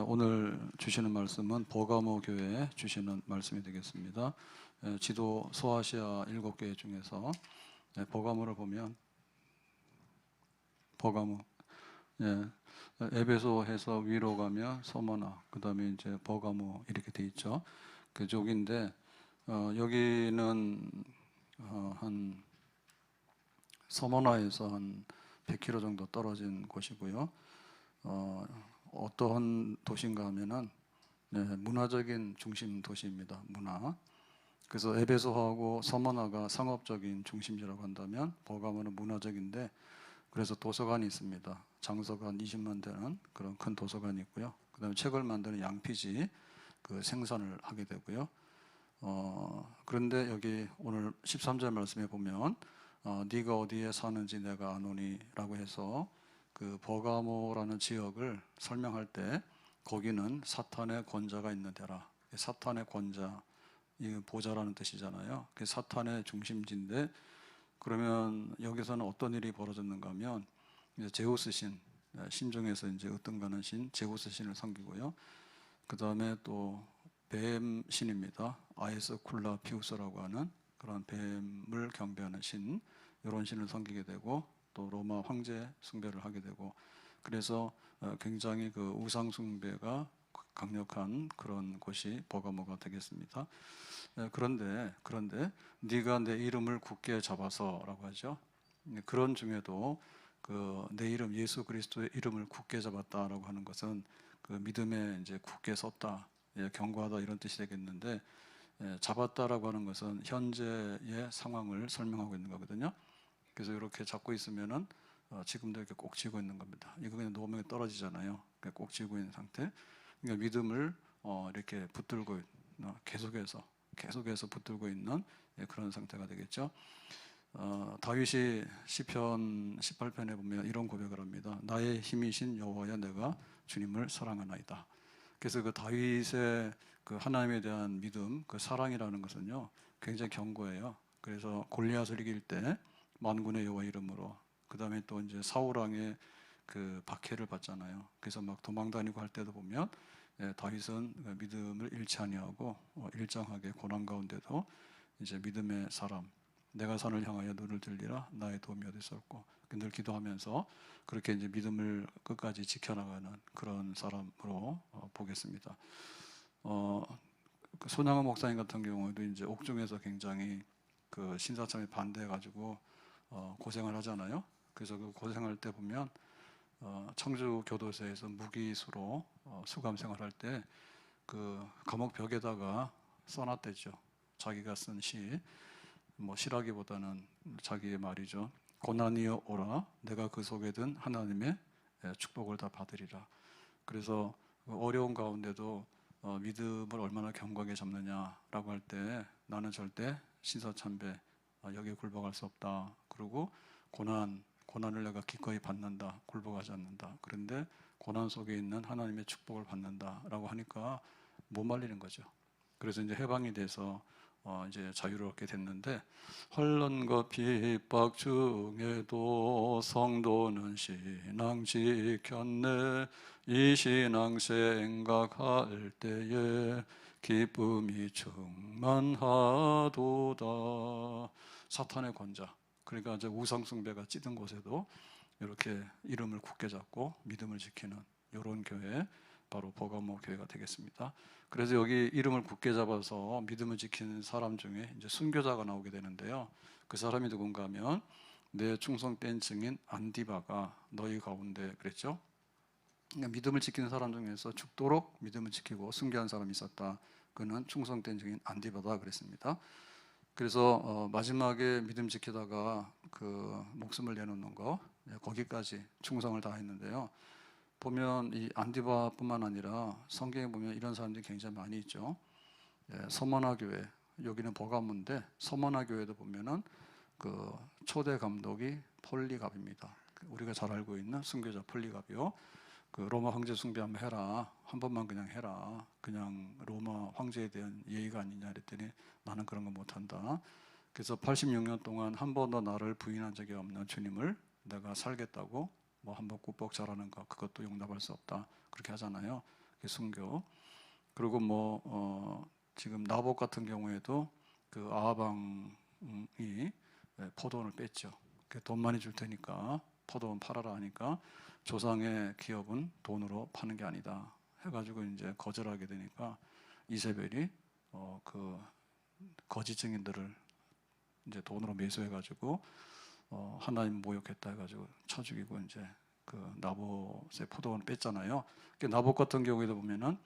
오늘 주시는 말씀은 버가모 교회에 주시는 말씀이 되겠습니다. 지도 소아시아 7교회 중에서 버가모를 보면 버가모, 에베소에서 위로 가면 서머나, 그 다음에 이제 버가모 이렇게 돼 있죠. 그쪽인데 여기는 한 서머나에서 한 100km 정도 떨어진 곳이고요. 어떠한 도시인가 하면은 문화적인 중심 도시입니다. 문화. 그래서 에베소하고 서머나가 상업적인 중심지라고 한다면 버가모는 문화적인데, 그래서 도서관이 있습니다. 장서가 20만 되는 그런 큰 도서관이 있고요. 그다음에 책을 만드는 양피지 그 생산을 하게 되고요. 그런데 여기 오늘 13절 말씀에 보면 네가 어디에 사는지 내가 아노니라고 해서 그 버가모라는 지역을 설명할 때 거기는 사탄의 권자가 있는 데라. 사탄의 권자, 이 보좌라는 뜻이잖아요. 그 사탄의 중심지인데, 그러면 여기서는 어떤 일이 벌어졌는가 하면 이제 제우스 신, 신중에서 이제 으뜸가는 신 제우스 신을 섬기고요. 그 다음에 또 뱀 신입니다. 아에스 쿨라 피우스라고 하는 그런 뱀을 경배하는 신, 이런 신을 섬기게 되고, 또 로마 황제 숭배를 하게 되고, 그래서 굉장히 그 우상 숭배가 강력한 그런 곳이 버가모가 되겠습니다. 그런데 네가 내 이름을 굳게 잡아서라고 하죠. 그런 중에도 그 내 이름 예수 그리스도의 이름을 굳게 잡았다라고 하는 것은 그 믿음에 이제 굳게 섰다, 견고하다 이런 뜻이 되겠는데, 잡았다라고 하는 것은 현재의 상황을 설명하고 있는 거거든요. 그래서 이렇게 잡고 있으면은 지금도 이렇게 꼭 쥐고 있는 겁니다. 이거 그냥 놓으면 떨어지잖아요. 꼭 쥐고 있는 상태. 그러니까 믿음을 이렇게 붙들고 계속해서 붙들고 있는 그런 상태가 되겠죠. 다윗이 시편 18편에 보면 이런 고백을 합니다. 나의 힘이신 여호와야, 내가 주님을 사랑하나이다. 그래서 그 다윗의 그 하나님에 대한 믿음, 그 사랑이라는 것은요 굉장히 견고해요. 그래서 골리앗을 이길 때 만군의 여호와 이름으로, 그 다음에 또 이제 사울 왕의 그 박해를 받잖아요. 그래서 막 도망다니고 할 때도 보면 다윗은 믿음을 잃지 아니하고 일정하게 고난 가운데도 이제 믿음의 사람, 내가 산을 향하여 눈을 들리라 나의 도움이 어디서 올꼬, 늘 기도하면서 그렇게 이제 믿음을 끝까지 지켜나가는 그런 사람으로 보겠습니다. 그 손양호 목사님 같은 경우에도 이제 옥중에서 굉장히 그 신사참에 반대해가지고 고생을 하잖아요. 그래서 그 고생할 때 보면 청주 교도소에서 무기수로 수감 생활할 때 그 감옥 벽에다가 써놨댔죠. 자기가 쓴 시, 뭐 시라기보다는 자기의 말이죠. 고난이여 오라, 내가 그 속에 든 하나님의 축복을 다 받으리라. 그래서 어려운 가운데도 믿음을 얼마나 견고하게 잡느냐라고 할 때, 나는 절대 신사참배 여기에 굴복할 수 없다. 그리고 고난을 내가 기꺼이 받는다. 굴복하지 않는다. 그런데 고난 속에 있는 하나님의 축복을 받는다라고 하니까 못 말리는 거죠. 그래서 이제 해방이 돼서 이제 자유롭게 됐는데, 환난과 핍박 중에도 성도는 신앙 지켰네. 이 신앙 생각할 때에 기쁨이 충만하도다. 사탄의 권자, 그러니까 이제 우상 숭배가 찌든 곳에도 이렇게 이름을 굳게 잡고 믿음을 지키는 이런 교회, 바로 버가모 교회가 되겠습니다. 그래서 여기 이름을 굳게 잡아서 믿음을 지키는 사람 중에 이제 순교자가 나오게 되는데요. 그 사람이 누군가 하면 내 충성된 증인 안디바가 너희 가운데, 그랬죠. 그러니까 믿음을 지키는 사람 중에서 죽도록 믿음을 지키고 순교한 사람이 있었다. 그는 충성된 증인 안디바다 그랬습니다. 그래서 마지막에 믿음 지키다가 그 목숨을 내놓는 거, 거기까지 충성을 다했는데요. 보면 이 안디바뿐만 아니라 성경에 보면 이런 사람들이 굉장히 많이 있죠. 서머나 교회, 여기는 버가모인데 서머나 교회도 보면은 그 초대 감독이 폴리갑입니다. 우리가 잘 알고 있는 순교자 폴리갑이요. 그 로마 황제 숭배 한번 해라, 한 번만 그냥 해라, 그냥 로마 황제에 대한 예의가 아니냐 그랬더니 나는 그런 거 못한다. 그래서 86년 동안 한 번도 나를 부인한 적이 없는 주님을 내가 살겠다고 뭐 한번 꾹뻑 잘하는 거, 그것도 용납할 수 없다, 그렇게 하잖아요. 순교. 그리고 지금 나봇 같은 경우에도 그 아하방이 포도원을 뺐죠. 돈 많이 줄 테니까 포도원 팔아라 하니까 조상의 기업은 돈으로 파는 게 아니다 해가지고 이제 거절하게 되니까 이세벨이 그 거짓 증인들을 이제 돈으로 매수해가지고 하나님 모욕했다 해가지고 쳐 죽이고 이제 그 나봇의 포도원을 뺐잖아요. 나봇 같은 경우에도 보면은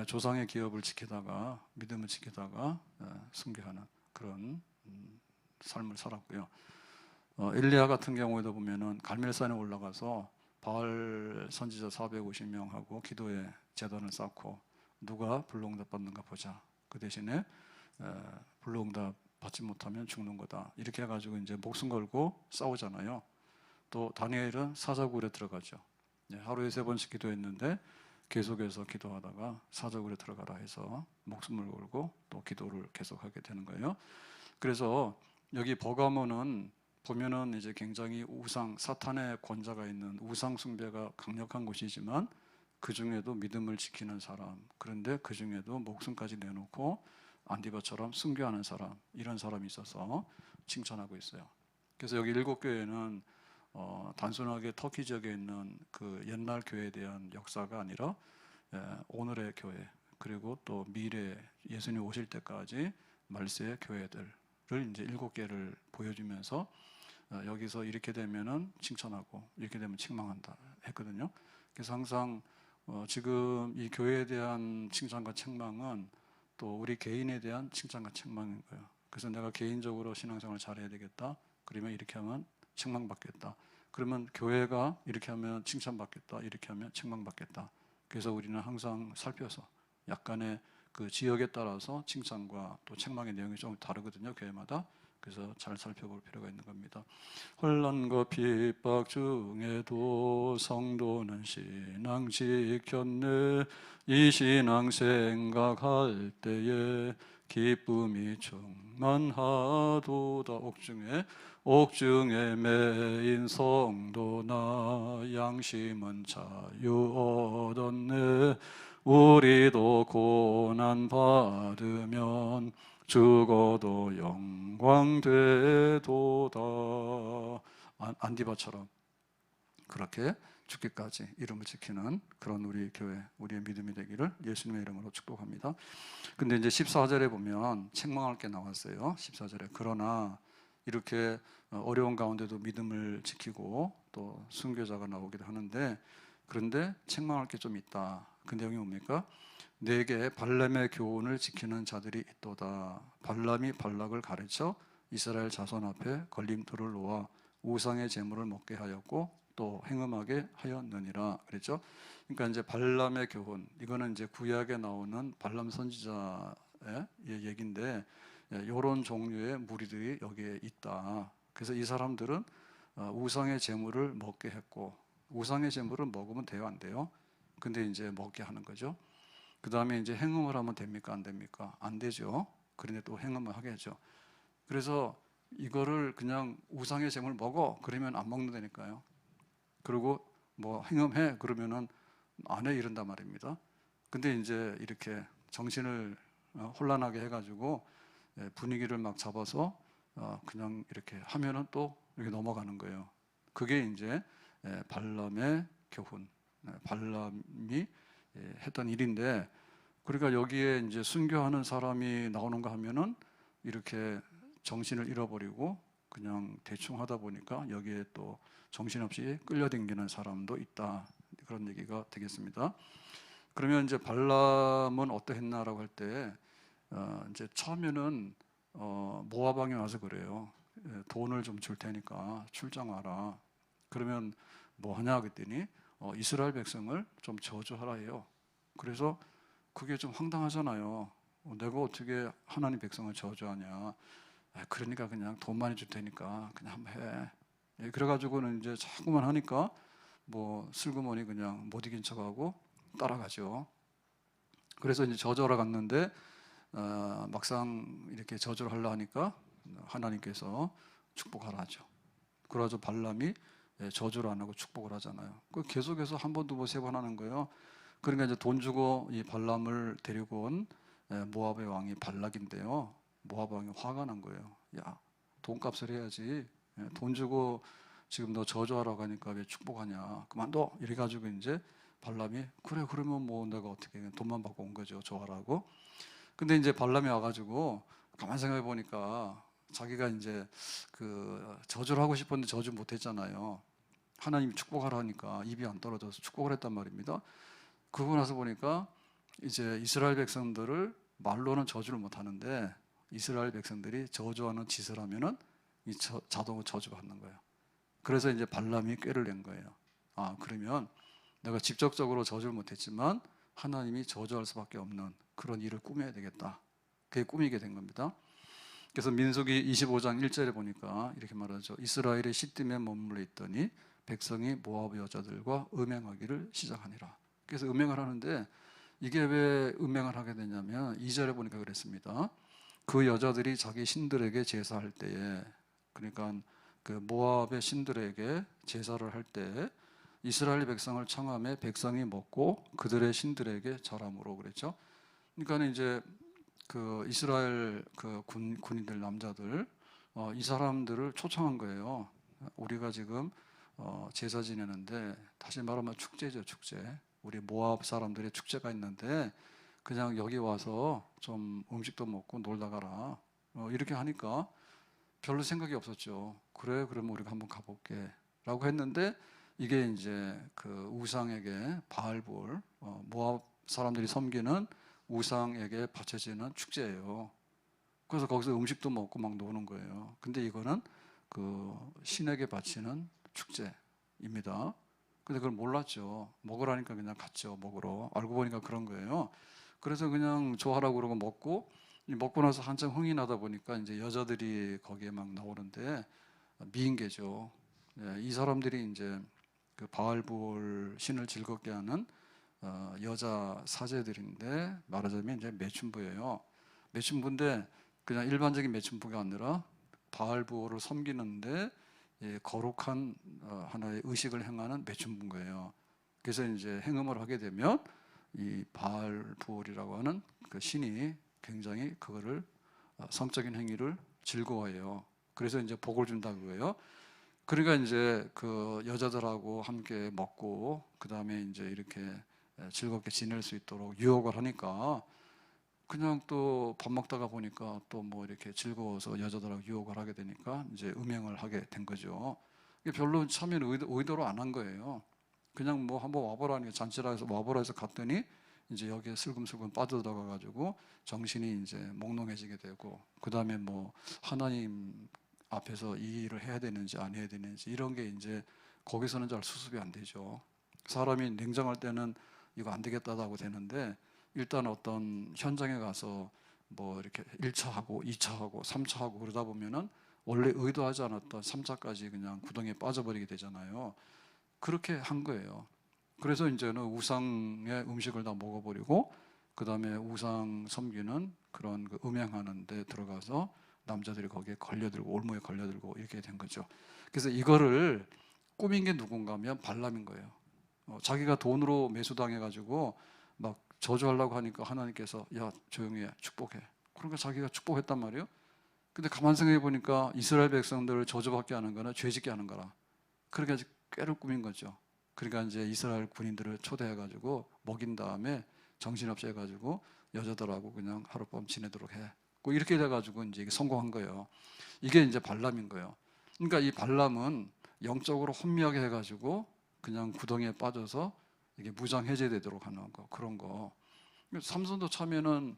조상의 기업을 지키다가 믿음을 지키다가 순교하는 그런 삶을 살았고요. 엘리야 같은 경우에도 보면은 갈멜산에 올라가서 바알 선지자 450명하고 기도의 제단을 쌓고 누가 불로응답 받는가 보자. 그 대신에 불로응답 받지 못하면 죽는 거다. 이렇게 해가지고 이제 목숨 걸고 싸우잖아요. 또 다니엘은 사자굴에 들어가죠. 하루에 3번씩 기도했는데 계속해서 기도하다가 사자굴에 들어가라 해서 목숨을 걸고 또 기도를 계속하게 되는 거예요. 그래서 여기 버가모는 보면은 이제 굉장히 사탄의 권자가 있는 우상 숭배가 강력한 곳이지만 그 중에도 믿음을 지키는 사람, 그런데 그 중에도 목숨까지 내놓고 안디바처럼 순교하는 사람, 이런 사람이 있어서 칭찬하고 있어요. 그래서 여기 7교회는 단순하게 터키 지역에 있는 그 옛날 교회에 대한 역사가 아니라 오늘의 교회, 그리고 또 미래 예수님 오실 때까지 말세의 교회들을 이제 7개를 보여주면서 여기서 이렇게 되면은 칭찬하고 이렇게 되면 책망한다 했거든요. 그래서 항상 지금 이 교회에 대한 칭찬과 책망은 또 우리 개인에 대한 칭찬과 책망인 거예요. 그래서 내가 개인적으로 신앙생활을 잘해야 되겠다. 그러면 이렇게 하면 책망받겠다. 그러면 교회가 이렇게 하면 칭찬받겠다. 이렇게 하면 책망받겠다. 그래서 우리는 항상 살펴서 약간의 그 지역에 따라서 칭찬과 또 책망의 내용이 좀 다르거든요. 교회마다. 그래서 잘 살펴볼 필요가 있는 겁니다. 혼란과 핍박 중에도 성도는 신앙 지켰네. 이 신앙 생각할 때에 기쁨이 충만하도다. 옥중에 매인 성도나 양심은 자유 얻었네. 우리도 고난 받으면 죽어도 영광 되도다. 안디바처럼 그렇게 죽기까지 이름을 지키는 그런 우리 교회, 우리의 믿음이 되기를 예수님의 이름으로 축복합니다. 근데 이제 14절에 보면 책망할 게 나왔어요. 14절에 그러나 이렇게 어려운 가운데도 믿음을 지키고 또 순교자가 나오기도 하는데, 그런데 책망할 게 좀 있다. 그 내용이 뭡니까? 내게 발람의 교훈을 지키는 자들이 있도다. 발람이 발락을 가르쳐 이스라엘 자손 앞에 걸림돌을 놓아 우상의 제물을 먹게 하였고 또 행음하게 하였느니라 그랬죠. 그러니까 이제 발람의 교훈, 이거는 이제 구약에 나오는 발람 선지자의 얘기인데 이런 종류의 무리들이 여기에 있다. 그래서 이 사람들은 우상의 제물을 먹게 했고, 우상의 제물을 먹으면 돼요, 안 돼요? 근데 이제 먹게 하는 거죠. 그 다음에 이제 행음을 하면 됩니까? 안 됩니까? 안 되죠. 그런데 또 행음을 하게 하죠. 그래서 이거를 그냥 우상의 제물 먹어 그러면 안 먹는다니까요. 그리고 뭐 행음해 그러면은 안 해 이런단 말입니다. 근데 이제 이렇게 정신을 혼란하게 해가지고 분위기를 막 잡아서 그냥 이렇게 하면은 또 이렇게 넘어가는 거예요. 그게 이제 발람의 교훈, 발람이 했던 일인데, 그러니까 여기에 이제 순교하는 사람이 나오는가 하면은 이렇게 정신을 잃어버리고 그냥 대충 하다 보니까 여기에 또 정신없이 끌려다니는 사람도 있다. 그런 얘기가 되겠습니다. 그러면 이제 발람은 어떠했나라고 할 때 이제 처음에는 모아방에 와서 그래요. 돈을 좀 줄 테니까 출장 와라. 그러면 뭐 하냐 그랬더니 이스라엘 백성을 좀 저주하라 해요. 그래서 그게 좀 황당하잖아요. 내가 어떻게 하나님 백성을 저주하냐. 그러니까 그냥 돈 많이 줄 테니까 그냥 한번 해. 그래가지고는 이제 자꾸만 하니까 뭐 슬그머니 그냥 못 이긴 척하고 따라가죠. 그래서 이제 저주하러 갔는데 막상 이렇게 저주를 하려 하니까 하나님께서 축복하라 하죠. 그래가지고 발람이 저주를 안 하고 축복을 하잖아요. 그 계속해서 한 번, 두 번, 세 번 하는 거예요. 그러니까 이제 돈 주고 이 발람을 데리고 온 모압의 왕이 발락인데요. 모압 왕이 화가 난 거예요. 야, 돈값을 해야지. 돈 주고 지금 너 저주하라고 하니까 왜 축복하냐? 그만둬. 이래가지고 이제 발람이 그래 그러면 뭐 내가 어떻게 돈만 받고 온 거죠. 좋아라고. 근데 이제 발람이 와가지고 가만 생각해 보니까 자기가 이제 그 저주를 하고 싶었는데 저주 못했잖아요. 하나님이 축복하라 하니까 입이 안 떨어져서 축복을 했단 말입니다. 그러고 나서 보니까 이제 이스라엘 백성들을 말로는 저주를 못 하는데 이스라엘 백성들이 저주하는 짓을 하면은 자동으로 저주받는 거예요. 그래서 이제 발람이 꾀를 낸 거예요. 아, 그러면 내가 직접적으로 저주를 못했지만 하나님이 저주할 수밖에 없는 그런 일을 꾸며야 되겠다. 그게 꾸미게 된 겁니다. 그래서 민수기 25장 1절에 보니까 이렇게 말하죠. 이스라엘이 시딤에 머물러 있더니 백성이 모압 여자들과 음행하기를 시작하니라. 그래서 음행을 하는데 이게 왜 음행을 하게 되냐면 2절에 보니까 그랬습니다. 그 여자들이 자기 신들에게 제사할 때에, 그러니까 그 모압의 신들에게 제사를 할 때 이스라엘 백성을 청함에 백성이 먹고 그들의 신들에게 절함으로 그랬죠. 그러니까 이제 그 이스라엘 그 군인들 남자들 이 사람들을 초청한 거예요. 우리가 지금 제사 지내는데 다시 말하면 축제죠, 축제. 우리 모압 사람들의 축제가 있는데 그냥 여기 와서 좀 음식도 먹고 놀다 가라. 이렇게 하니까 별로 생각이 없었죠. 그래, 그러면 우리가 한번 가볼게. 라고 했는데 이게 이제 그 우상에게 바알볼, 모압 사람들이 섬기는 우상에게 바쳐지는 축제예요. 그래서 거기서 음식도 먹고 막 노는 거예요. 근데 이거는 그 신에게 바치는 축제입니다. 근데 그걸 몰랐죠. 먹으라니까 그냥 갔죠, 먹으러. 알고 보니까 그런 거예요. 그래서 그냥 좋아하라고 그러고 먹고 나서 한참 흥이 나다 보니까 이제 여자들이 거기에 막 나오는데 미인계죠. 이 사람들이 이제 그 바알볼 신을 즐겁게 하는 여자 사제들인데 말하자면 이제 매춘부예요. 매춘부인데 그냥 일반적인 매춘부가 아니라 바알볼을 섬기는데 거룩한 하나의 의식을 행하는 매춘부인 거예요. 그래서 이제 행음을 하게 되면 이 바알볼이라고 하는 그 신이 굉장히 그거를 성적인 행위를 즐거워해요. 그래서 이제 복을 준다 그거예요. 그러니까 이제 그 여자들하고 함께 먹고 그 다음에 이제 이렇게 즐겁게 지낼 수 있도록 유혹을 하니까 그냥 또 밥 먹다가 보니까 또 뭐 이렇게 즐거워서 여자들하고 유혹을 하게 되니까 이제 음행을 하게 된 거죠. 이게 별로 처음에는 의도로 안 한 거예요. 그냥 뭐 한번 와보라니까 잔치라 해서 와보라 해서 갔더니 이제 여기에 슬금슬금 빠져들어가 가지고 정신이 이제 몽롱해지게 되고 그 다음에 뭐 하나님 앞에서 이 일을 해야 되는지 안 해야 되는지 이런 게 이제 거기서는 잘 수습이 안 되죠. 사람이 냉정할 때는 이거 안 되겠다고 되는데 일단 어떤 현장에 가서 뭐 이렇게 1차 하고 2차 하고 3차 하고 그러다 보면은 원래 의도하지 않았던 3차까지 그냥 구덩이에 빠져버리게 되잖아요. 그렇게 한 거예요. 그래서 이제는 우상의 음식을 다 먹어버리고 그 다음에 우상 섬기는 그런 그 음행하는 데 들어가서 남자들이 거기에 걸려들고 올무에 걸려들고 이렇게 된 거죠. 그래서 이거를 꾸민 게 누군가 하면 발람인 거예요. 자기가 돈으로 매수당해가지고 막 저주하려고 하니까 하나님께서 야 조용히 해 축복해. 그러니까 자기가 축복했단 말이에요. 근데 가만 생각해 보니까 이스라엘 백성들을 저주받게 하는 거는 죄짓게 하는 거라. 그렇게 꾀를 꾸민 거죠. 그러니까 이제 이스라엘 군인들을 초대해가지고 먹인 다음에 정신없이 해가지고 여자들하고 그냥 하룻밤 지내도록 해. 이렇게 돼가지고 이제 이게 성공한 거예요. 이게 이제 발람인 거예요. 그러니까 이 발람은 영적으로 혼미하게 해가지고 그냥 구덩이에 빠져서 이게 무장 해제되도록 하는 거 그런 거. 삼손도 처음에는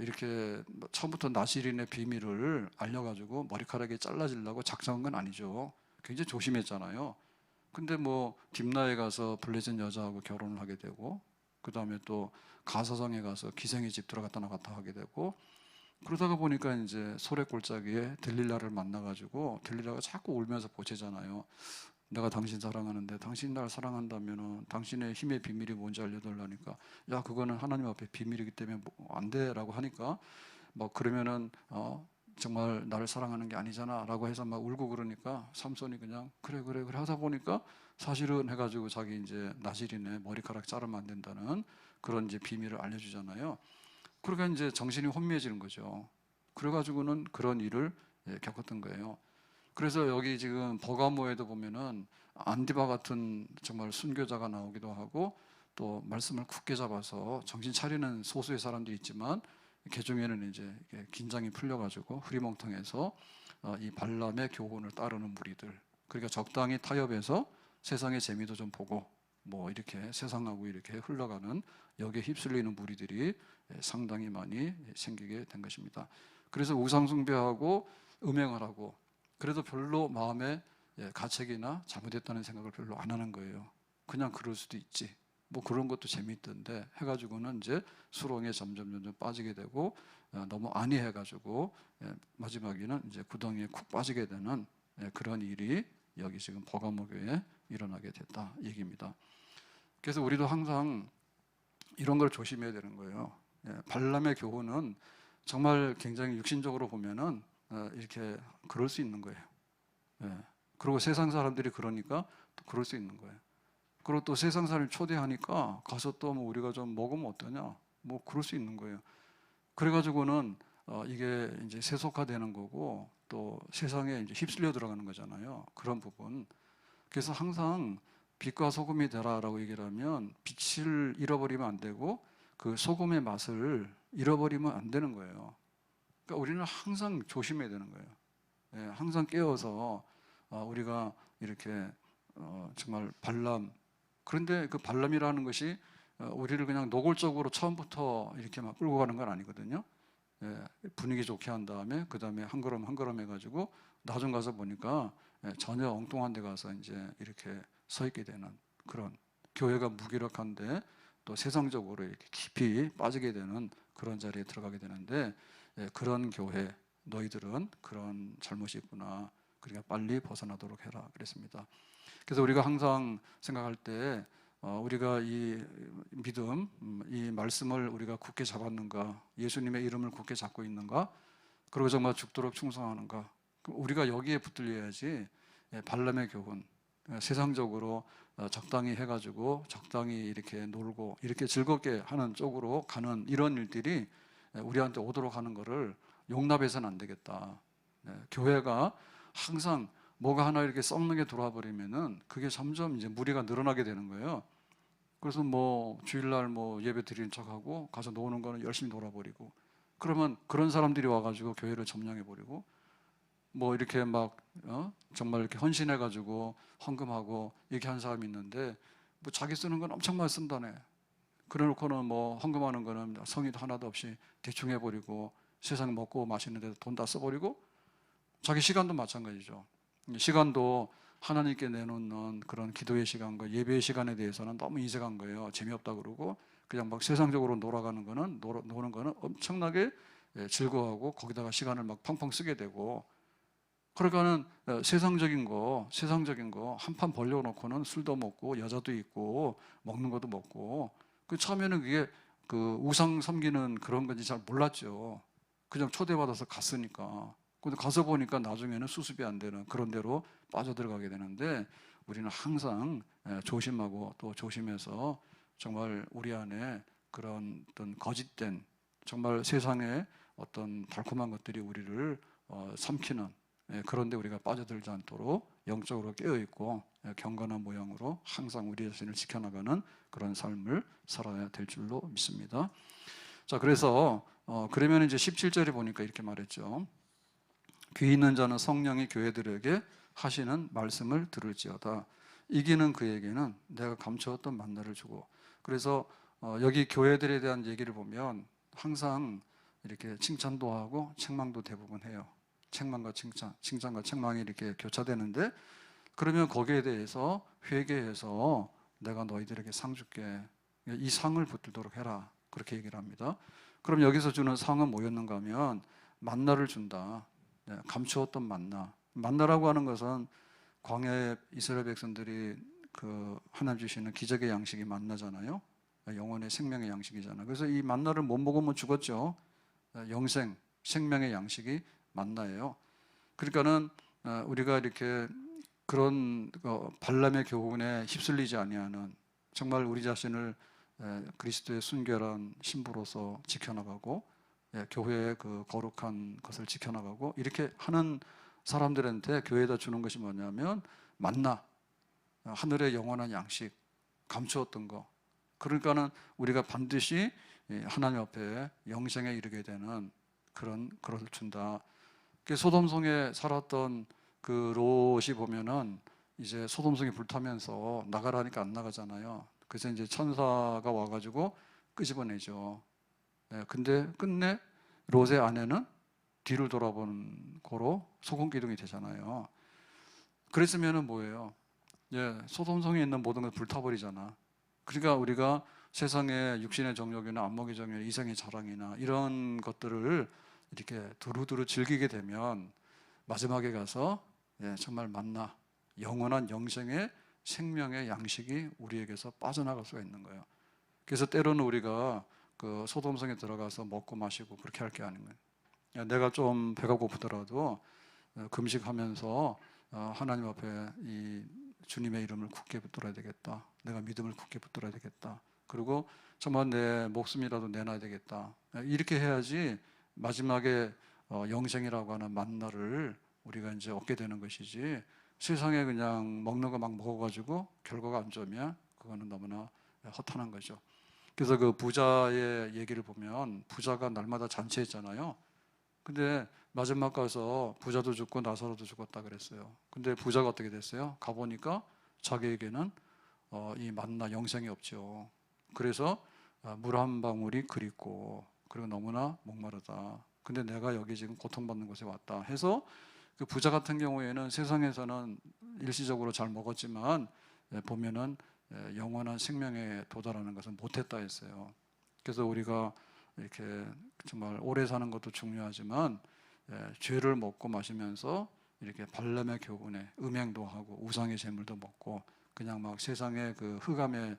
이렇게 처음부터 나시린의 비밀을 알려가지고 머리카락이 잘라지려고 작정한 건 아니죠. 굉장히 조심했잖아요. 근데 뭐 딥나에 가서 블레셋 여자하고 결혼을 하게 되고 그 다음에 또 가사성에 가서 기생의 집 들어갔다 나갔다 하게 되고 그러다가 보니까 이제 소래 골짜기에 들릴라를 만나가지고 들릴라가 자꾸 울면서 보채잖아요. 내가 당신 사랑하는데 당신 날 사랑한다면은 당신의 힘의 비밀이 뭔지 알려달라니까 야 그거는 하나님 앞에 비밀이기 때문에 안 돼라고 하니까 뭐 그러면은 정말 나를 사랑하는 게 아니잖아라고 해서 막 울고 그러니까 삼손이 그냥 그래 하다 보니까 사실은 해가지고 자기 이제 나실이네 머리카락 자르면 안 된다는 그런 이제 비밀을 알려주잖아요. 그러니까 이제 정신이 혼미해지는 거죠. 그래가지고는 그런 일을 겪었던 거예요. 그래서 여기 지금 버가모에도 보면은 안디바 같은 정말 순교자가 나오기도 하고 또 말씀을 굳게 잡아서 정신 차리는 소수의 사람들이 있지만 그 중에는 이제 긴장이 풀려가지고 흐리멍텅해서 이 발람의 교훈을 따르는 무리들, 그러니까 적당히 타협해서 세상의 재미도 좀 보고 뭐 이렇게 세상하고 이렇게 흘러가는 여기에 휩쓸리는 무리들이 상당히 많이 생기게 된 것입니다. 그래서 우상숭배하고 음행을 하고 그래도 별로 마음에 가책이나 잘못했다는 생각을 별로 안 하는 거예요. 그냥 그럴 수도 있지. 뭐 그런 것도 재미있던데 해가지고는 이제 수렁에 점점 빠지게 되고 너무 안이해가지고 마지막에는 이제 구덩이에 쿡 빠지게 되는 그런 일이 여기 지금 버가모 교회에 일어나게 됐다 얘기입니다. 그래서 우리도 항상 이런 걸 조심해야 되는 거예요. 발람의 교훈은 정말 굉장히 육신적으로 보면은 이렇게 그럴 수 있는 거예요. 그리고 세상 사람들이 그러니까 또 그럴 수 있는 거예요. 그리고 또 세상 사람을 초대하니까 가서 또 뭐 우리가 좀 먹으면 어떠냐, 뭐 그럴 수 있는 거예요. 그래가지고는 이게 이제 세속화되는 거고 또 세상에 이제 휩쓸려 들어가는 거잖아요. 그런 부분. 그래서 항상 빛과 소금이 되라라고 얘기를 하면 빛을 잃어버리면 안 되고 그 소금의 맛을 잃어버리면 안 되는 거예요. 그러니까 우리는 항상 조심해야 되는 거예요. 항상 깨어서 우리가 이렇게 정말 발람, 그런데 그 발람이라는 것이 우리를 그냥 노골적으로 처음부터 이렇게 막 끌고 가는 건 아니거든요. 분위기 좋게 한 다음에 그 다음에 한 걸음 한 걸음 해가지고 나중 가서 보니까 전혀 엉뚱한 데 가서 이제 이렇게 서 있게 되는 그런, 교회가 무기력한데 또 세상적으로 이렇게 깊이 빠지게 되는 그런 자리에 들어가게 되는데 그런 교회, 너희들은 그런 잘못이 있구나. 그러니까 빨리 벗어나도록 해라 그랬습니다. 그래서 우리가 항상 생각할 때 우리가 이 믿음, 이 말씀을 우리가 굳게 잡았는가, 예수님의 이름을 굳게 잡고 있는가, 그리고 정말 죽도록 충성하는가, 우리가 여기에 붙들려야지 발람의 교훈, 세상적으로 적당히 해가지고 적당히 이렇게 놀고 이렇게 즐겁게 하는 쪽으로 가는 이런 일들이 우리한테 오도록 하는 것을 용납해서는 안 되겠다. 교회가 항상 뭐가 하나 이렇게 썩는 게 들어와 버리면은 그게 점점 이제 무리가 늘어나게 되는 거예요. 그래서 뭐 주일날 뭐 예배 드리는 척하고 가서 노는 거는 열심히 놀아버리고, 그러면 그런 사람들이 와가지고 교회를 점령해 버리고 뭐 이렇게 막 정말 이렇게 헌신해가지고 헌금하고 이렇게 한 사람이 있는데 뭐 자기 쓰는 건 엄청 많이 쓴다네. 그래놓고는 뭐 헌금하는 거는 성의도 하나도 없이 대충 해버리고 세상 먹고 마시는 데도 돈 다 써버리고 자기 시간도 마찬가지죠. 시간도 하나님께 내놓는 그런 기도의 시간과 예배의 시간에 대해서는 너무 인색한 거예요. 재미없다 그러고 그냥 막 세상적으로 놀아가는 거는 노는 거는 엄청나게 즐거워하고 거기다가 시간을 막 펑펑 쓰게 되고, 그러니까는 세상적인 거 한 판 벌려놓고는 술도 먹고 여자도 있고 먹는 것도 먹고, 그 처음에는 그게 그 우상 섬기는 그런 건지 잘 몰랐죠. 그냥 초대받아서 갔으니까. 근데 가서 보니까 나중에는 수습이 안 되는 그런 데로 빠져들어가게 되는데, 우리는 항상 조심하고 또 조심해서 정말 우리 안에 그런 어떤 거짓된 정말 세상의 어떤 달콤한 것들이 우리를 삼키는 그런데 우리가 빠져들지 않도록 영적으로 깨어있고 경건한 모양으로 항상 우리 자신을 지켜나가는 그런 삶을 살아야 될 줄로 믿습니다. 자, 그래서 그러면 이제 17절에 보니까 이렇게 말했죠. 귀 있는 자는 성령이 교회들에게 하시는 말씀을 들을지어다. 이기는 그에게는 내가 감추었던 만나를 주고. 그래서 여기 교회들에 대한 얘기를 보면 항상 이렇게 칭찬도 하고 책망도 대부분 해요. 책망과 칭찬, 칭찬과 책망이 이렇게 교차되는데, 그러면 거기에 대해서 회개해서 내가 너희들에게 상 줄게. 이 상을 붙들도록 해라. 그렇게 얘기를 합니다. 그럼 여기서 주는 상은 뭐였는가 하면 만나를 준다. 감추었던 만나. 만나라고 하는 것은 광야의 이스라엘 백성들이 그 하나님 주시는 기적의 양식이 만나잖아요. 영혼의 생명의 양식이잖아요. 그래서 이 만나를 못 먹으면 죽었죠. 영생, 생명의 양식이 만나예요. 그러니까는 우리가 이렇게 그런 발람의 교훈에 휩쓸리지 아니하는, 정말 우리 자신을 그리스도의 순결한 신부로서 지켜나가고, 교회의 그 거룩한 것을 지켜나가고, 이렇게 하는 사람들한테 교회에다 주는 것이 뭐냐면 만나, 하늘의 영원한 양식, 감추었던 거. 그러니까는 우리가 반드시 하나님 앞에 영생에 이르게 되는 그런 것을 준다. 소돔성에 살았던 그 롯이 보면은 이제 소돔성이 불타면서 나가라니까 안 나가잖아요. 그래서 이제 천사가 와가지고 끄집어내죠. 근데 끝내 롯의 아내는 뒤를 돌아보는 거로 소금 기둥이 되잖아요. 그랬으면은 뭐예요? 소돔성에 있는 모든 걸 불타버리잖아. 그러니까 우리가 세상의 육신의 정욕이나 안목의 정욕, 이성의 자랑이나 이런 것들을 이렇게 두루두루 즐기게 되면 마지막에 가서 정말 만나 영원한 영생의 생명의 양식이 우리에게서 빠져나갈 수가 있는 거예요. 그래서 때로는 우리가 그 소돔성에 들어가서 먹고 마시고 그렇게 할 게 아닌 거예요. 내가 좀 배가 고프더라도 금식하면서 하나님 앞에 이 주님의 이름을 굳게 붙들어야 되겠다. 내가 믿음을 굳게 붙들어야 되겠다. 그리고 정말 내 목숨이라도 내놔야 되겠다. 이렇게 해야지 마지막에 영생이라고 하는 만나를 우리가 이제 얻게 되는 것이지, 세상에 그냥 먹는 거 막 먹어가지고 결과가 안 좋으면 그거는 너무나 허탄한 거죠. 그래서 그 부자의 얘기를 보면 부자가 날마다 잔치했잖아요. 근데 마지막 가서 부자도 죽고 나사로도 죽었다 그랬어요. 근데 부자가 어떻게 됐어요? 가보니까 자기에게는 이 만나 영생이 없죠. 그래서 물 한 방울이 그립고, 그리고 너무나 목마르다. 근데 내가 여기 지금 고통받는 곳에 왔다 해서, 그 부자 같은 경우에는 세상에서는 일시적으로 잘 먹었지만 보면은 영원한 생명에 도달하는 것은 못했다 했어요. 그래서 우리가 이렇게 정말 오래 사는 것도 중요하지만 죄를 먹고 마시면서 이렇게 발람의 교훈에 음행도 하고 우상의 재물도 먹고 그냥 막 세상의 그 흑암의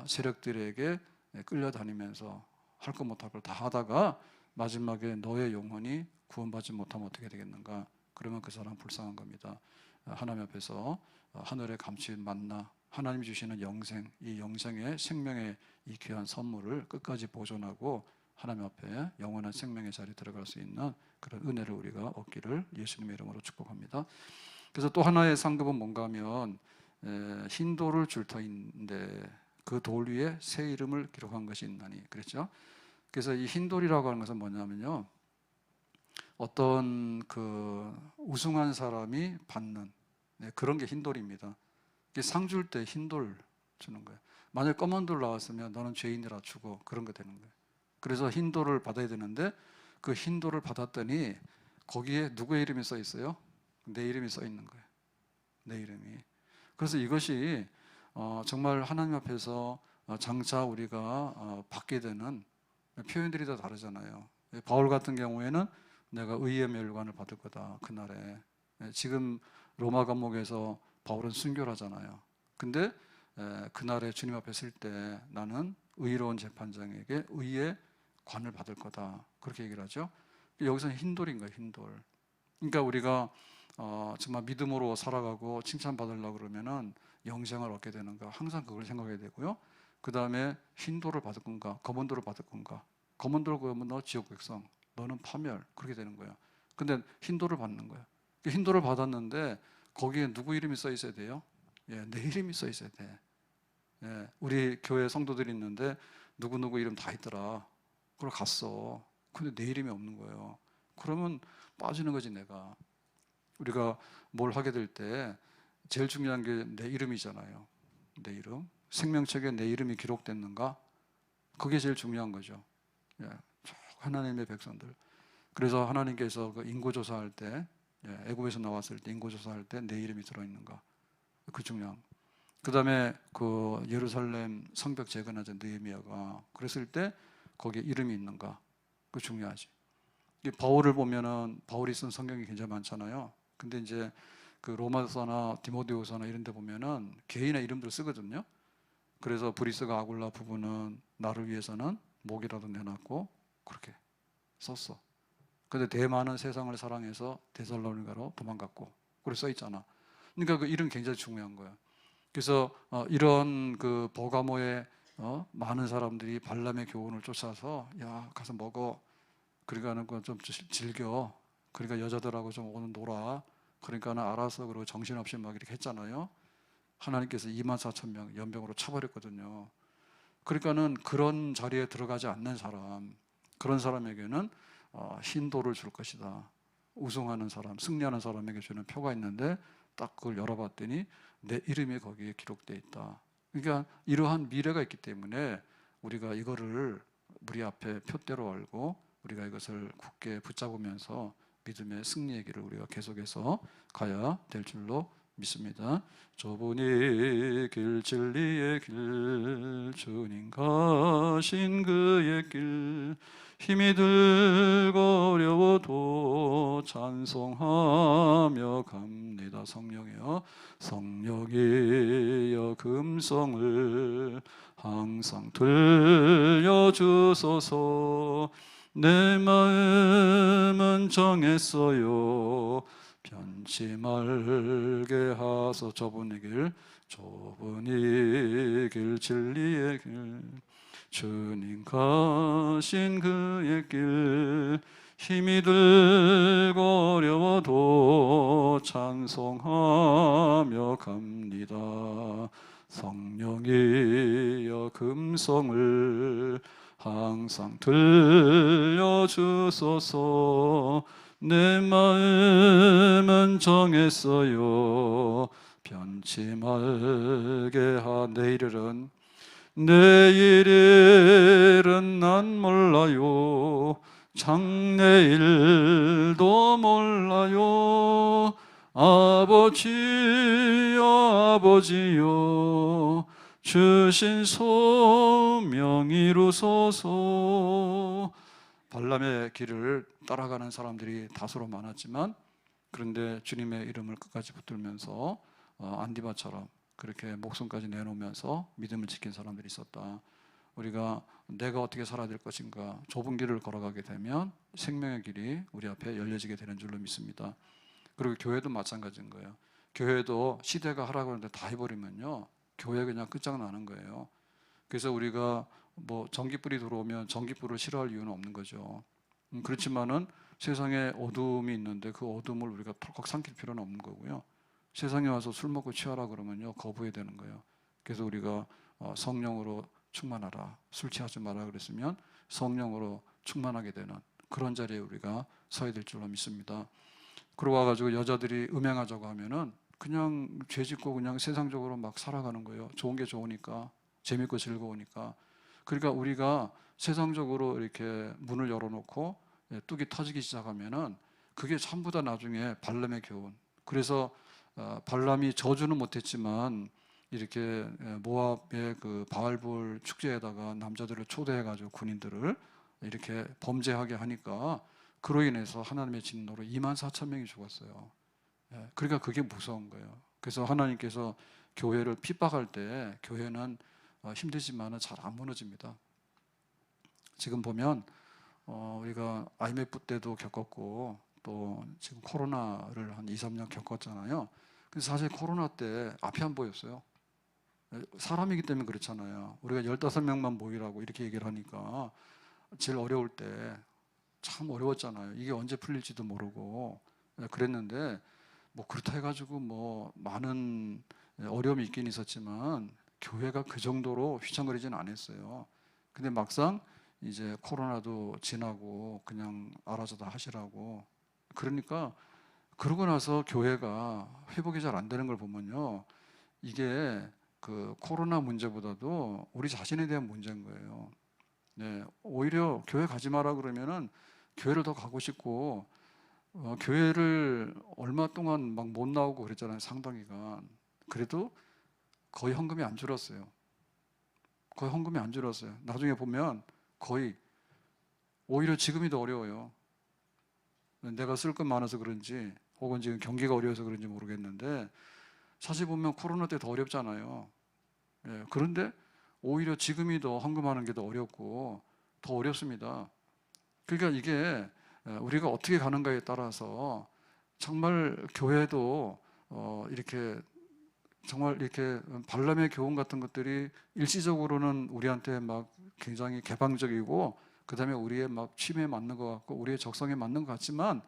세력들에게 끌려다니면서 할 것 못할 걸 다 하다가 마지막에 너의 영혼이 구원받지 못하면 어떻게 되겠는가? 그러면 그 사람은 불쌍한 겁니다. 하나님 앞에서 하늘의 감추인 만나, 하나님 주시는 영생, 이 영생의 생명의 이 귀한 선물을 끝까지 보존하고 하나님 앞에 영원한 생명의 자리에 들어갈 수 있는 그런 은혜를 우리가 얻기를 예수님의 이름으로 축복합니다. 그래서 또 하나의 상급은 뭔가 하면 흰 돌을 줄 터인데 그 돌 위에 새 이름을 기록한 것이 있나니, 그랬죠. 그래서 이 흰 돌이라고 하는 것은 뭐냐면요, 어떤 그 우승한 사람이 받는 그런 게 흰 돌입니다. 상 줄 때 흰 돌 주는 거예요. 만약 검은 돌 나왔으면 너는 죄인이라 주고 그런 거 되는 거예요. 그래서 흰 돌을 받아야 되는데 그 흰 돌을 받았더니 거기에 누구의 이름이 써 있어요? 내 이름이 써 있는 거예요. 내 이름이. 그래서 이것이 정말 하나님 앞에서 장차 우리가 받게 되는 표현들이 다 다르잖아요. 바울 같은 경우에는 내가 의의 멸관을 받을 거다 그날에. 지금 로마 감옥에서 바울은 순교하잖아요. 근데 그날에 주님 앞에 설 때 나는 의로운 재판장에게 의의 관을 받을 거다, 그렇게 얘기를 하죠. 여기서는 흰돌인 거예요. 흰돌. 그러니까 우리가 정말 믿음으로 살아가고 칭찬받으려고 그러면은 영생을 얻게 되는가, 항상 그걸 생각해야 되고요. 그 다음에 흰돌을 받을 건가, 검은 돌을 받을 건가. 검은 돌을 그러면 너 지옥 백성, 너는 파멸, 그렇게 되는 거예요. 근데 흰돌을 받는 거예요. 흰돌을 받았는데 거기에 누구 이름이 써 있어야 돼요? 내 이름이 써 있어야 돼. 우리 교회 성도들이 있는데 누구누구 이름 다 있더라. 그걸 갔어. 근데 내 이름이 없는 거예요. 그러면 빠지는 거지, 내가. 우리가 뭘 하게 될 때 제일 중요한 게 내 이름이잖아요. 내 이름. 생명책에 내 이름이 기록됐는가? 그게 제일 중요한 거죠. 하나님의 백성들. 그래서 하나님께서 그 인구조사할 때, 애굽에서 나왔을 때 인구조사할 때 내 이름이 들어있는가? 그 중요한. 그 다음에 그 예루살렘 성벽 재건하자 느헤미야가 그랬을 때 거기에 이름이 있는가? 그 중요하지. 바울을 보면은 바울이 쓴 성경이 굉장히 많잖아요. 근데 이제 그 로마서나 디모데후서나 이런 데 보면은 개인의 이름들 쓰거든요. 그래서 브리스가 아굴라 부부는 나를 위해서는 목이라도 내놨고 그렇게 썼어. 근데 대만은 세상을 사랑해서 데살로니가로 도망갔고 그래 써 있잖아. 그러니까 그 일은 굉장히 중요한 거예요. 그래서 이런 그 버가모에 많은 사람들이 발람의 교훈을 쫓아서 야 가서 먹어. 그러니까는 그좀 즐겨. 그러니까 여자들하고 좀 오늘 놀아. 그러니까는 알아서 그러고 정신없이 막 이렇게 했잖아요. 하나님께서 24,000명 연병으로 쳐버렸거든요. 그러니까는 그런 자리에 들어가지 않는 사람, 그런 사람에게는 흰 돌을 줄 것이다. 우승하는 사람, 승리하는 사람에게 주는 표가 있는데 딱 그걸 열어봤더니 내 이름이 거기에 기록되어 있다. 그러니까 이러한 미래가 있기 때문에 우리가 이거를 우리 앞에 표대로 알고 우리가 이것을 굳게 붙잡으면서 믿음의 승리의 길을 우리가 계속해서 가야 될 줄로 믿습니다. 좁으니 길 진리의 길 주님 가신 그의 길 힘이 들고 어려워도 찬송하며 갑니다. 성령이여 성령이여 금성을 항상 들려주소서. 내 마음은 정했어요 변치 말게 하소. 좁은 이 길 진리의 길 주님 가신 그의 길 힘이 들고 어려워도 찬송하며 갑니다. 성령이여 금성을 항상 들려주소서. 내 마음은 정했어요 변치 말게 하. 내일은 난 몰라요 장래일도 몰라요. 아버지여 아버지여 주신 소명 이루소서. 발람의 길을 따라가는 사람들이 다수로 많았지만 그런데 주님의 이름을 끝까지 붙들면서 안디바처럼 그렇게 목숨까지 내놓으면서 믿음을 지킨 사람들이 있었다. 우리가 내가 어떻게 살아야 될 것인가 좁은 길을 걸어가게 되면 생명의 길이 우리 앞에 열려지게 되는 줄로 믿습니다. 그리고 교회도 마찬가지인 거예요. 교회도 시대가 하라고 하는데 다 해버리면요 교회 그냥 끝장나는 거예요. 그래서 우리가 뭐 전기불이 들어오면 전기불을 싫어할 이유는 없는 거죠. 그렇지만은 세상에 어둠이 있는데 그 어둠을 우리가 펄컥 삼킬 필요는 없는 거고요. 세상에 와서 술 먹고 취하라 그러면요 거부해야 되는 거예요. 그래서 우리가 성령으로 충만하라, 술 취하지 마라 그랬으면 성령으로 충만하게 되는 그런 자리에 우리가 서야 될 줄로 믿습니다. 그러고 와가지고 여자들이 음행하자고 하면은 그냥 죄 짓고 그냥 세상적으로 막 살아가는 거예요. 좋은 게 좋으니까, 재밌고 즐거우니까. 그러니까 우리가 세상적으로 이렇게 문을 열어놓고 뚝이 터지기 시작하면은 그게 전부 다 나중에 발람의 교훈. 그래서 발람이 저주는 못했지만 이렇게 모압의 그 바알볼 축제에다가 남자들을 초대해가지고 군인들을 이렇게 범죄하게 하니까 그로 인해서 하나님의 진노로 24,000명이 죽었어요. 그러니까 그게 무서운 거예요. 그래서 하나님께서 교회를 핍박할 때 교회는 힘들지만은 잘 안 무너집니다. 지금 보면 우리가 IMF 때도 겪었고 또 지금 코로나를 한 2, 3년 겪었잖아요. 그래서 사실 코로나 때 앞이 안 보였어요. 사람이기 때문에 그렇잖아요. 우리가 15명만 모이라고 이렇게 얘기를 하니까 제일 어려울 때 참 어려웠잖아요. 이게 언제 풀릴지도 모르고 그랬는데 뭐 그렇다 해가지고 뭐 많은 어려움이 있긴 있었지만 교회가 그 정도로 휘청거리지는 않았어요. 근데 막상 이제 코로나도 지나고 그냥 알아서 다 하시라고 그러니까 그러고 나서 교회가 회복이 잘 안 되는 걸 보면요 이게 그 코로나 문제보다도 우리 자신에 대한 문제인 거예요. 네, 오히려 교회 가지 마라 그러면은 교회를 더 가고 싶고 교회를 얼마 동안 막 못 나오고 그랬잖아요. 상당기간. 그래도 거의 헌금이 안 줄었어요. 거의 헌금이 안 줄었어요. 나중에 보면 거의 오히려 지금이 더 어려워요. 내가 쓸 것 많아서 그런지 혹은 지금 경기가 어려워서 그런지 모르겠는데 사실 보면 코로나 때 더 어렵잖아요. 그런데 오히려 지금이 더 헌금하는 게 더 어렵고 더 어렵습니다. 그러니까 이게 우리가 어떻게 가는가에 따라서 정말 교회도 이렇게 정말 이렇게 발람의 교훈 같은 것들이 일시적으로는 우리한테 막 굉장히 개방적이고 그다음에 우리의 막 취미에 맞는 것 같고 우리의 적성에 맞는 것 같지만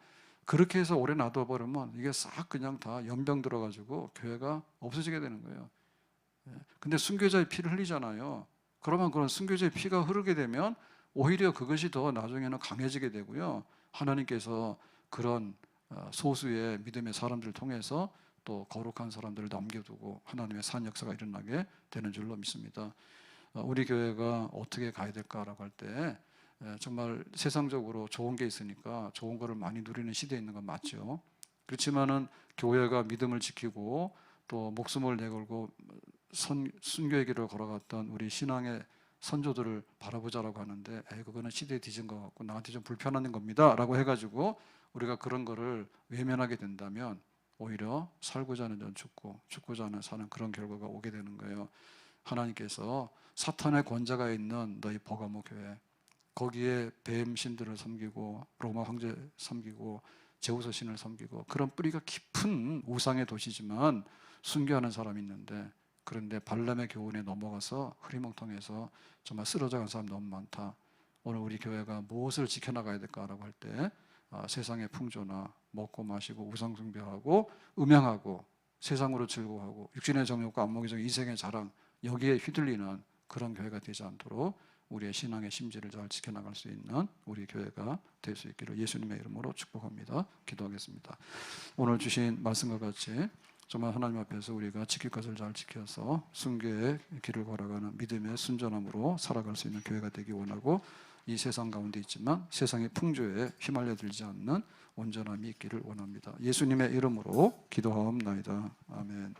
그렇게 해서 오래 놔둬버리면 이게 싹 그냥 다 연병 들어가지고 교회가 없어지게 되는 거예요. 근데 순교자의 피를 흘리잖아요. 그러면 그런 순교자의 피가 흐르게 되면 오히려 그것이 더 나중에는 강해지게 되고요. 하나님께서 그런 소수의 믿음의 사람들을 통해서 또 거룩한 사람들을 남겨두고 하나님의 산 역사가 일어나게 되는 줄로 믿습니다. 우리 교회가 어떻게 가야 될까라고 할 때 정말 세상적으로 좋은 게 있으니까 좋은 거를 많이 누리는 시대에 있는 건 맞죠. 그렇지만은 교회가 믿음을 지키고 또 목숨을 내걸고 순교의 길을 걸어갔던 우리 신앙의 선조들을 바라보자라고 하는데 그거는 시대에 뒤진 것 같고 나한테 좀 불편한 겁니다 라고 해가지고 우리가 그런 거를 외면하게 된다면 오히려 살고자 하는 자는 죽고 죽고자 하는 사는 그런 결과가 오게 되는 거예요. 하나님께서 사탄의 권자가 있는 너희 버가모 교회 거기에 뱀 신들을 섬기고 로마 황제 섬기고 제우스 신을 섬기고 그런 뿌리가 깊은 우상의 도시지만 순교하는 사람이 있는데 그런데 발람의 교훈에 넘어가서 흐리멍텅해서 정말 쓰러져간 사람 너무 많다. 오늘 우리 교회가 무엇을 지켜나가야 될까라고 할 때 세상의 풍조나 먹고 마시고 우상 숭배하고 음양하고 세상으로 즐거워하고 육신의 정욕과 안목의 정 이생의 자랑 여기에 휘둘리는 그런 교회가 되지 않도록 우리의 신앙의 심지를 잘 지켜나갈 수 있는 우리 교회가 될 수 있기를 예수님의 이름으로 축복합니다. 기도하겠습니다. 오늘 주신 말씀과 같이 정말 하나님 앞에서 우리가 지킬 것을 잘 지켜서 순교의 길을 걸어가는 믿음의 순전함으로 살아갈 수 있는 교회가 되기 원하고 이 세상 가운데 있지만 세상의 풍조에 휘말려 들지 않는 온전함이 있기를 원합니다. 예수님의 이름으로 기도하옵나이다. 아멘.